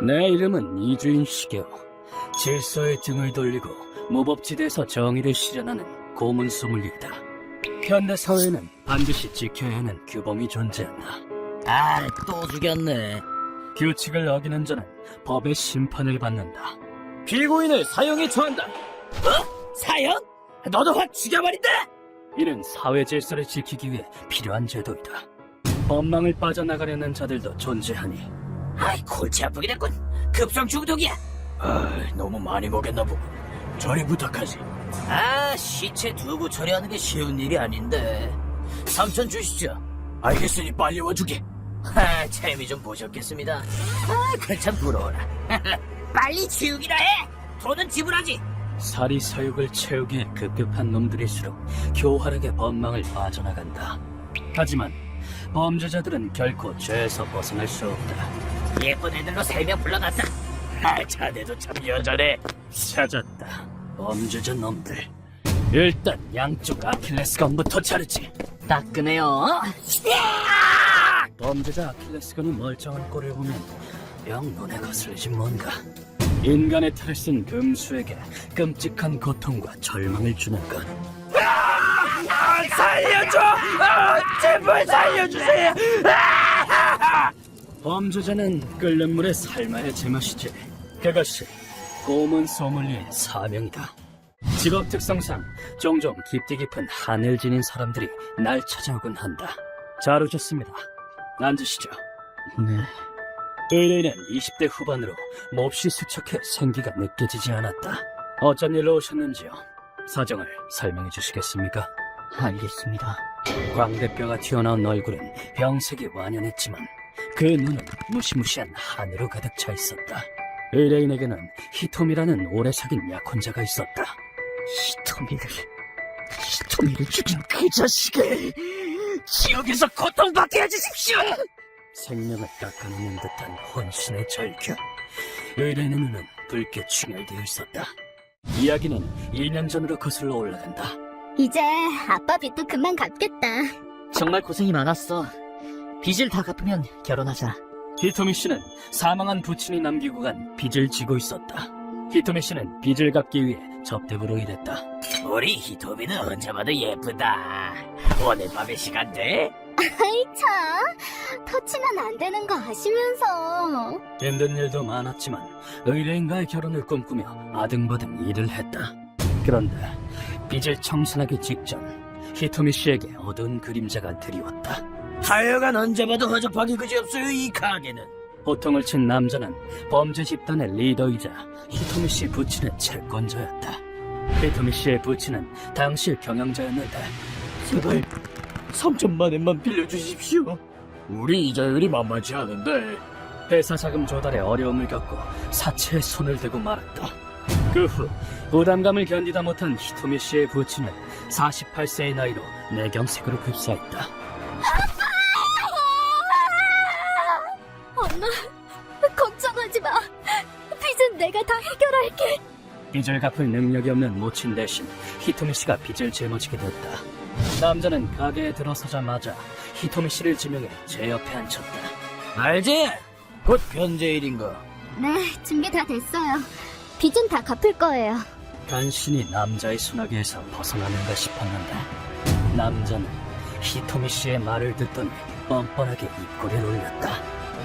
내 이름은 이주인 시게오. 질서의 등을 돌리고 무법지대에서 정의를 실현하는 고문 소믈리에다. 현대 사회에는 반드시 지켜야 하는 규범이 존재한다. 아, 또 죽였네. 규칙을 어기는 자는 법의 심판을 받는다. 피고인을 사형에 처한다. 사형? 너도 확 죽여버린다! 이는 사회 질서를 지키기 위해 필요한 제도이다. 법망을 빠져나가려는 자들도 존재하니. 아이, 골치 아프게 됐군. 급성 중독이야. 너무 많이 먹였나 보고. 저리 부탁하지. 아, 시체 두고 처리하는 게 쉬운 일이 아닌데. 3천 주시죠. 알겠으니 빨리 와주게. 재미 좀 보셨겠습니다. 그참 부러워라. 빨리 치우기나 해! 돈은 지불하지! 사리사욕을 채우기에 급급한 놈들일수록 교활하게 법망을 빠져나간다. 하지만 범죄자들은 결코 죄에서 벗어날 수 없다. 예쁜 애들로 3명 불러놨다. 자네도 참 여전해. 찾았다. 범죄자 놈들. 일단 양쪽 아킬레스건부터 자르지. 따끔해요. 범죄자 아킬레스건이 멀쩡한 꼴을 보면 영 눈에 거슬리지 뭔가. 인간의 탈을 쓴 금수에게 끔찍한 고통과 절망을 주는 것. 살려줘! 제발 살려주세요! 범죄자는 끓는 물에 삶아야 제맛이지. 그것이 고문 소믈리에의 사명이다. 직업 특성상 종종 깊디 깊은 한을 지닌 사람들이 날 찾아오곤 한다. 잘 오셨습니다. 앉으시죠. 네. 의뢰인은 20대 후반으로 몹시 수척해 생기가 느껴지지 않았다. 어쩐 일로 오셨는지요? 사정을 설명해 주시겠습니까? 알겠습니다. 광대뼈가 튀어나온 얼굴은 병색이 완연했지만 그 눈은 무시무시한 한으로 가득 차 있었다. 의뢰인에게는 히토미라는 오래 사귄 약혼자가 있었다. 히토미를 죽인 그 자식을 지옥에서 고통받게 해주십시오! 생명을 깎아내는 듯한 혼신의 절규. 의뢰인의 눈은 붉게 충혈되어 있었다. 이야기는 2년 전으로 거슬러 올라간다. 이제 아빠 빚도 그만 갚겠다. 정말 고생이 많았어. 빚을 다 갚으면 결혼하자. 히토미 씨는 사망한 부친이 남기고 간 빚을 지고 있었다. 히토미 씨는 빚을 갚기 위해 접대부로 일했다. 우리 히토미는 언제 봐도 예쁘다. 오늘 밤에 시간 돼? 아이 참, 터치는 안 되는 거 아시면서. 힘든 일도 많았지만 의뢰인과의 결혼을 꿈꾸며 아등바등 일을 했다. 그런데 빚을 청산하기 직전 히토미 씨에게 어두운 그림자가 드리웠다. 하여간 언제 봐도 허접하기 그지없어요, 이 가게는. 호통을 친 남자는 범죄 집단의 리더이자 히토미 씨 부친의 채권자였다. 히토미 씨의 부친은 당시 경영자였는데 제발 3천만 원만 빌려주십시오. 우리 이자율이 만만치 않은데. 회사 자금 조달에 어려움을 겪고 사채에 손을 대고 말았다. 그 후 부담감을 견디다 못한 히토미 씨의 부친은 48세의 나이로 뇌경색으로 급사했다. 엄마, 걱정하지 마. 빚은 내가 다 해결할게. 빚을 갚을 능력이 없는 모친 대신 히토미 씨가 빚을 짊어지게 됐다. 남자는 가게에 들어서자마자 히토미 씨를 지명해 제 옆에 앉혔다. 알지? 곧 변제일인 거. 네, 준비 다 됐어요. 빚은 다 갚을 거예요. 간신히 남자의 순하게에서 벗어나는가 싶었는데 남자는 히토미 씨의 말을 듣더니 뻔뻔하게 입꼬리를 올렸다.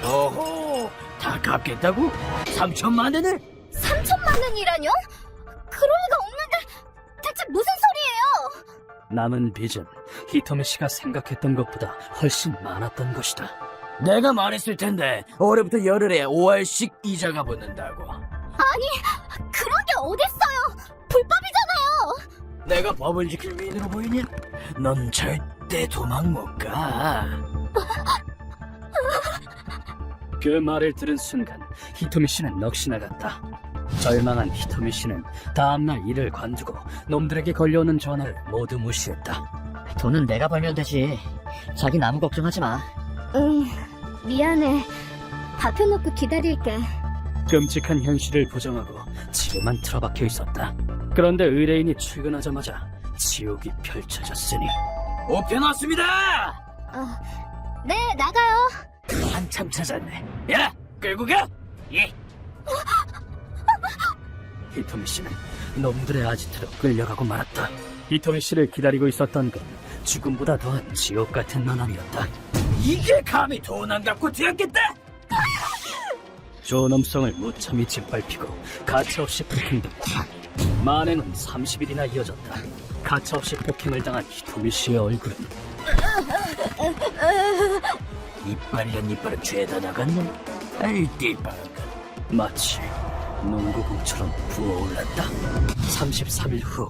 오호, 다 갚겠다고? 3천만 원을? 3천만 원이라뇨? 그럴 리가 없는데 대체 무슨 소리예요? 남은 빚은 히토미 씨가 생각했던 것보다 훨씬 많았던 것이다. 내가 말했을 텐데 올해부터 열흘에 5알씩 이자가 붙는다고. 아니, 그런 게 어딨어요. 불법이잖아요. 내가 법을 지킬 위인으로 보이냐? 넌 절대 도망 못 가. 그 말을 들은 순간 히토미 씨는 넋이 나갔다. 절망한 히토미 씨는 다음날 일을 관두고 놈들에게 걸려오는 전화를 모두 무시했다. 돈은 내가 벌면 되지. 자기 아무 걱정하지 마. 미안해. 밥 해놓고 기다릴게. 끔찍한 현실을 부정하고 집에만 틀어박혀 있었다. 그런데 의뢰인이 출근하자마자 지옥이 펼쳐졌으니. 오편 왔습니다. 네, 나가요. 한참 찾았네. 야, 끌고 가. 예. 히토미 씨는 놈들의 아지트로 끌려가고 말았다. 히토미 씨를 기다리고 있었던 건 죽음보다 더한 지옥 같은 나날이었다. 이게 감히 돈 안 갚고 되었겠다. 존엄성을 무참히 짓밟히고 가차없이 폭행됐다. 만행은 30일이나 이어졌다. 가차없이 폭행을 당한 히토미 씨의 얼굴은 이빨이란 이빨은 죄다 나갔네. 아이 띠빨. 마치 농구공처럼 부어올랐다. 33일 후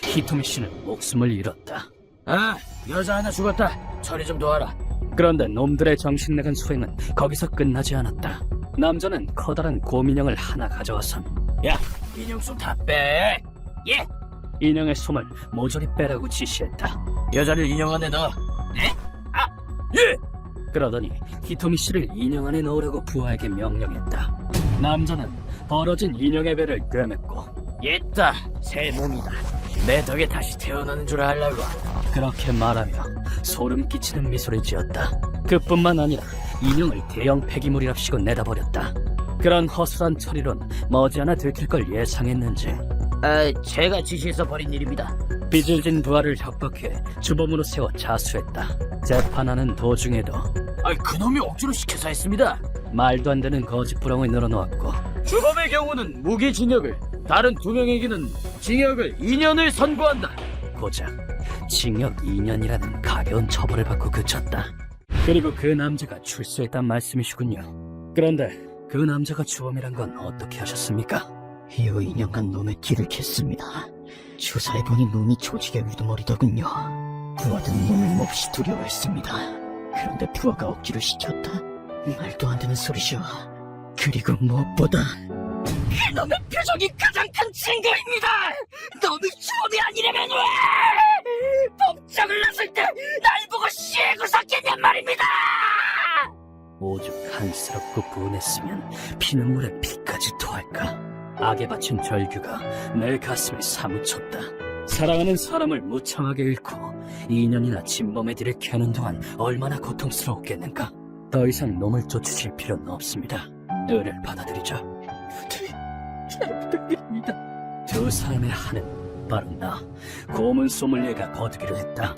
히토미 씨는 목숨을 잃었다. 아, 여자 하나 죽었다. 처리 좀 도와라. 그런데 놈들의 정신나간 수행은 거기서 끝나지 않았다. 남자는 커다란 곰인형을 하나 가져와선 야, 인형 좀 다 빼. 예. 인형의 솜을 모조리 빼라고 지시했다. 여자를 인형 안에 넣어. 네? 아, 예. 그러더니 히토미 씨를 인형 안에 넣으라고 부하에게 명령했다. 남자는 벌어진 인형의 배를 꿰맸고 옛다. 새 몸이다. 내 덕에 다시 태어나는 줄 알라고. 그렇게 말하며 소름 끼치는 미소를 지었다. 그뿐만 아니라 인형을 대형 폐기물이랍시고 내다버렸다. 그런 허술한 처리론 머지않아 들킬 걸 예상했는지 아, 제가 지시해서 벌인 일입니다. 삐질진 부하를 협박해 주범으로 세워 자수했다. 재판하는 도중에도 아, 그놈이 억지로 시켜서 했습니다. 말도 안 되는 거짓부렁을 늘어놓았고 주범의 경우는 무기징역을, 다른 두 명에게는 징역을 2년을 선고한다. 고작 징역 2년이라는 가벼운 처벌을 받고 그쳤다. 그리고 그 남자가 출소했단 말씀이시군요. 그런데 그 남자가 주범이란 건 어떻게 하셨습니까? 이 인형간 놈의 길을 캤습니다. 조사해보니 놈이 조직의 우두머리더군요. 부하들은 놈을 몹시 두려워했습니다. 그런데 부하가 억지로 시켰다. 말도 안 되는 소리죠. 그리고 무엇보다 그놈의 표정이 가장 큰 증거입니다. 놈이 주범이 아니라면 왜 법정을 났을 때 날 보고 씨고 샀겠냔 말입니다. 오죽 한스럽고 분했으면 피눈물에 피까지 토할까. 악에 바친 절규가 내 가슴에 사무쳤다. 사랑하는 사람을 무참하게 잃고 2년이나 진범의 뒤를 캐는 동안 얼마나 고통스러웠겠는가. 더 이상 놈을 쫓으실 필요는 없습니다. 은을 받아들이자. 잘 부탁드립니다. 두 사람의 한은 바로 나, 고문 소믈리에가 거두기로 했다.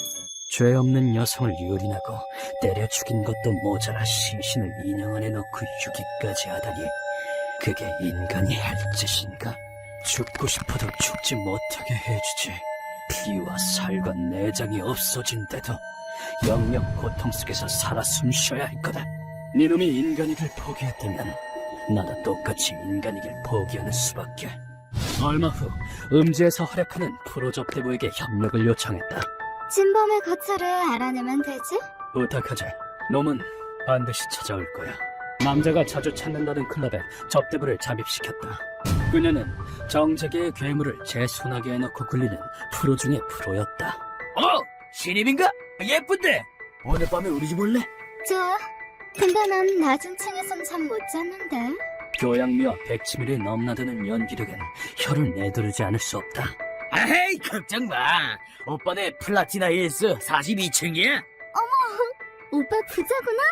죄 없는 여성을 유린하고 때려 죽인 것도 모자라 시신을 인형 안에 넣고 유기까지 하다니 그게 인간이 할 짓인가? 죽고 싶어도 죽지 못하게 해주지. 피와 살과 내장이 없어진데도 영영 고통 속에서 살아 숨쉬어야 할 거다. 네놈이 인간이길 포기했다면 나도 똑같이 인간이길 포기하는 수밖에. 얼마 후 음지에서 활약하는 프로접대부에게 협력을 요청했다. 진범의 거처를 알아내면 되지? 부탁하지. 놈은 반드시 찾아올 거야. 남자가 자주 찾는다는 클럽에 접대부를 잠입시켰다. 그녀는 정재계의 괴물을 제 소나기에 넣고 굴리는 프로 중의 프로였다. 신입인가? 예쁜데. 오늘 밤에 우리 집 올래? 좋아. 근데 난 낮은 층에선 잠 못 잤는데. 교양미와 백치미를 넘나드는 연기력엔 혀를 내두르지 않을 수 없다. 아헤이, 걱정 마. 오빠네 플라티나 힐스 42층이야. 오빠 부자구나?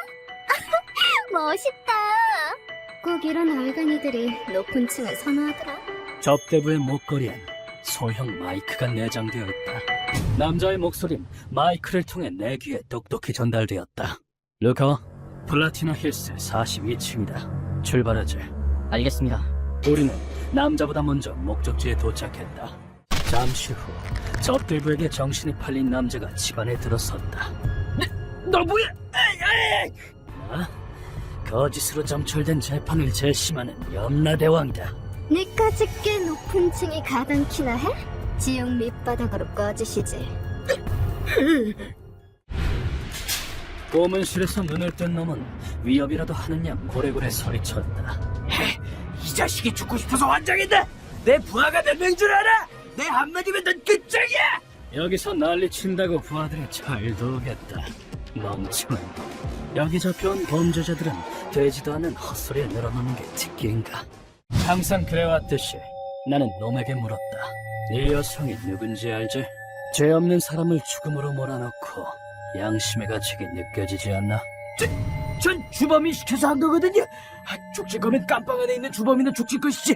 멋있다. 꼭 이런 얼간이들이 높은 층을 선호하더라. 접대부의 목걸이엔 소형 마이크가 내장되어 있다. 남자의 목소린 마이크를 통해 내 귀에 똑똑히 전달되었다. 루카, 플라티나 힐스 42층이다. 출발하지. 알겠습니다. 우리는 남자보다 먼저 목적지에 도착했다. 잠시 후 접대부에게 정신이 팔린 남자가 집안에 들어섰다. 너 뭐야? 나? 거짓으로 점철된 재판을 재심하는 염라대왕이다. 니까지 꽤 높은 층이 가당키나 해? 지옥 밑바닥으로 꺼지시지. 고문실에서 눈을 뜬 놈은 위협이라도 하느냐 고래고래 소리쳤다. 이 자식이 죽고 싶어서 환장했다. 내 부하가 몇 명 줄 알아? 내 한마디면 넌 끝장이야. 여기서 난리 친다고 부하들이 잘 도우겠다. 멍청한 놈. 여기 잡혀온 범죄자들은 되지도 않은 헛소리에 늘어놓는 게 특기인가. 항상 그래왔듯이 나는 놈에게 물었다. 이 여성이 누군지 알지? 죄 없는 사람을 죽음으로 몰아넣고 양심의 가책이 느껴지지 않나? 전 주범이 시켜서 한 거거든요. 족칠 거면 깜빵 안에 있는 주범이나 족칠 것이지.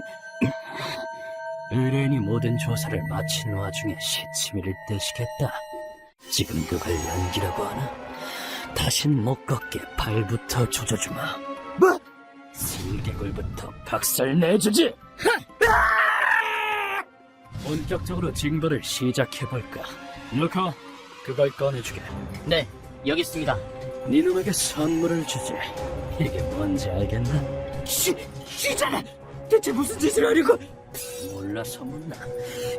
의뢰인이 모든 조사를 마친 와중에 시치미를 떼시겠다. 지금 그걸 연기라고 하나? 다신 못 걷게 발부터 조져주마. 뭐? 슬개골부터 박살 내주지. 본격적으로 징벌을 시작해볼까. 루카, 그걸 꺼내주게. 네, 여기 있습니다. 네 놈에게 선물을 주지. 이게 뭔지 알겠나? 쉬잖아. 대체 무슨 짓을 하려고? 몰라서 묻나.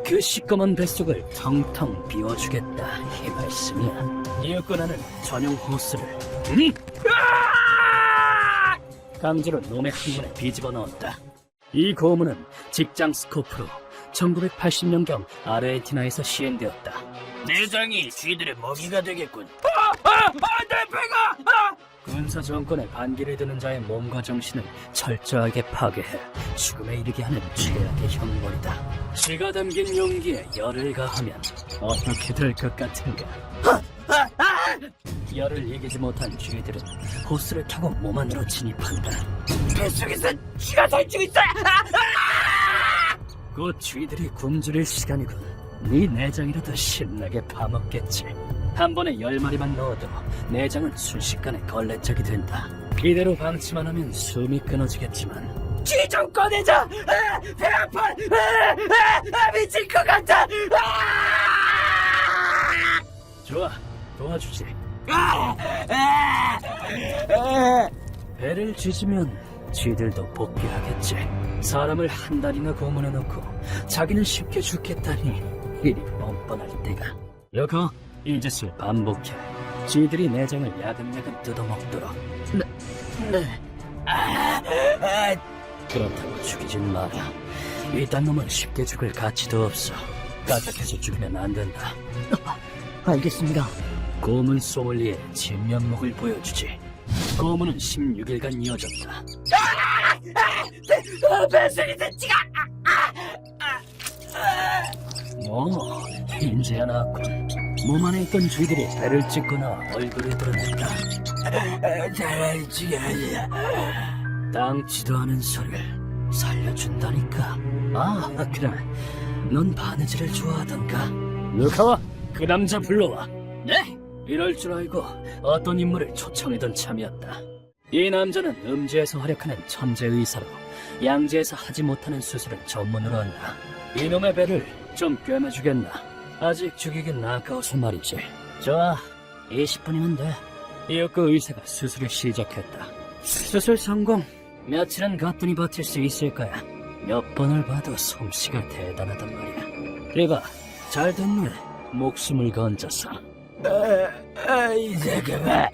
그 시꺼먼 뱃속을 텅텅 비워주겠다, 이 말씀이야. 이윽고나는 전용 호스를 강제로 놈의 항문에 뒤집어 넣었다. 이 고문은 직장 스코프로 1980년경 아르헨티나에서 시행되었다. 내장이 쥐들의 먹이가 되겠군. 내 배가! 군사 정권에 반기를 드는 자의 몸과 정신을 철저하게 파괴해 죽음에 이르게 하는 최악의 형벌이다. 쥐가 담긴 용기에 열을 가하면 어떻게 될 것 같은가? 열을 이기지 못한 쥐들은 호스를 타고 몸 안으로 진입한다. 뱃속에서 쥐가 설치고 있어! 곧 쥐들이 굶주릴 시간이군. 네 내장이라도 신나게 파먹겠지. 한 번에 10마리만 넣어도 내장은 순식간에 걸레짝이 된다. 이대로 방치만 하면 숨이 끊어지겠지만 쥐 좀 꺼내자! 배 아파! 미칠 것 같아! 좋아, 도와주지. 배를 쥐지면 쥐들도 복귀하겠지. 사람을 한 달이나 고문해놓고 자기는 쉽게 죽겠다니 일이 뻔뻔할 때가. 여거 이 짓을 반복해. 쥐들이 내장을 야금야금 뜯어먹도록. 네. 그렇다고 죽이진 마라. 이딴 놈은 쉽게 죽을 가치도 없어. 까딱해서 죽이면 안 된다. 알겠습니다. 고문 소믈리의 진면목을 보여주지. 고문은 16일간 이어졌다. 뱃속에서 쥐가! 인지야 나왔군. 몸 안에 있던 쥐들이 배를 찢거나 얼굴에 드러냈다. 잘할 쥐가 아니야. 땅지도 않은 소리를 살려준다니까. 그래. 넌 바느질을 좋아하던가. 루카와 그 남자 불러와. 네? 이럴 줄 알고 어떤 인물을 초청하던 참이었다. 이 남자는 음지에서 활약하는 천재 의사로 양지에서 하지 못하는 수술을 전문으로 한다. 이놈의 배를 좀 꿰매주겠나? 아직 죽이긴 아까워서 말이지. 좋아, 20분이면 돼. 이윽고 의사가 수술을 시작했다. 수술 성공. 며칠은 가뿐히 버틸 수 있을 거야. 몇 번을 봐도 솜씨가 대단하단 말이야. 이봐, 잘 됐네. 목숨을 건져서. 이제 그만.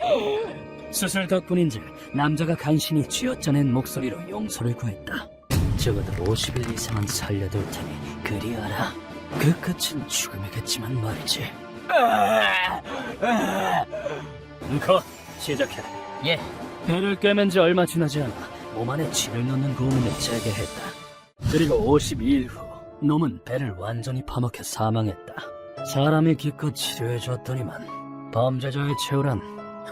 수술 덕분인지 남자가 간신히 쥐어짜낸 목소리로 용서를 구했다. 적어도 50일 이상은 살려둘 테니 그리하라. 그 끝은 죽음이겠지만 말이지. 거 시작해. 예. 배를 꿰맨 지 얼마 지나지 않아 몸 안에 쥐를 넣는 고문을 재개했다. 그리고 52일 후 놈은 배를 완전히 파먹혀 사망했다. 사람이 기껏 치료해줬더니만 범죄자의 최후란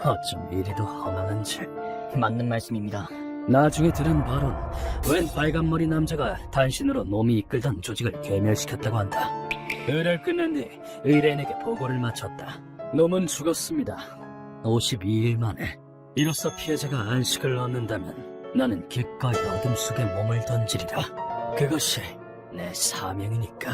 어쩜 이리도 허망한지. 맞는 말씀입니다. 나중에 들은 바론, 웬 빨간머리 남자가 단신으로 놈이 이끌던 조직을 괴멸시켰다고 한다. 의뢰를 끝낸 뒤 의뢰인에게 보고를 마쳤다. 놈은 죽었습니다. 52일 만에. 이로써 피해자가 안식을 얻는다면 나는 기꺼이 어둠 속에 몸을 던지리라. 그것이 내 사명이니까.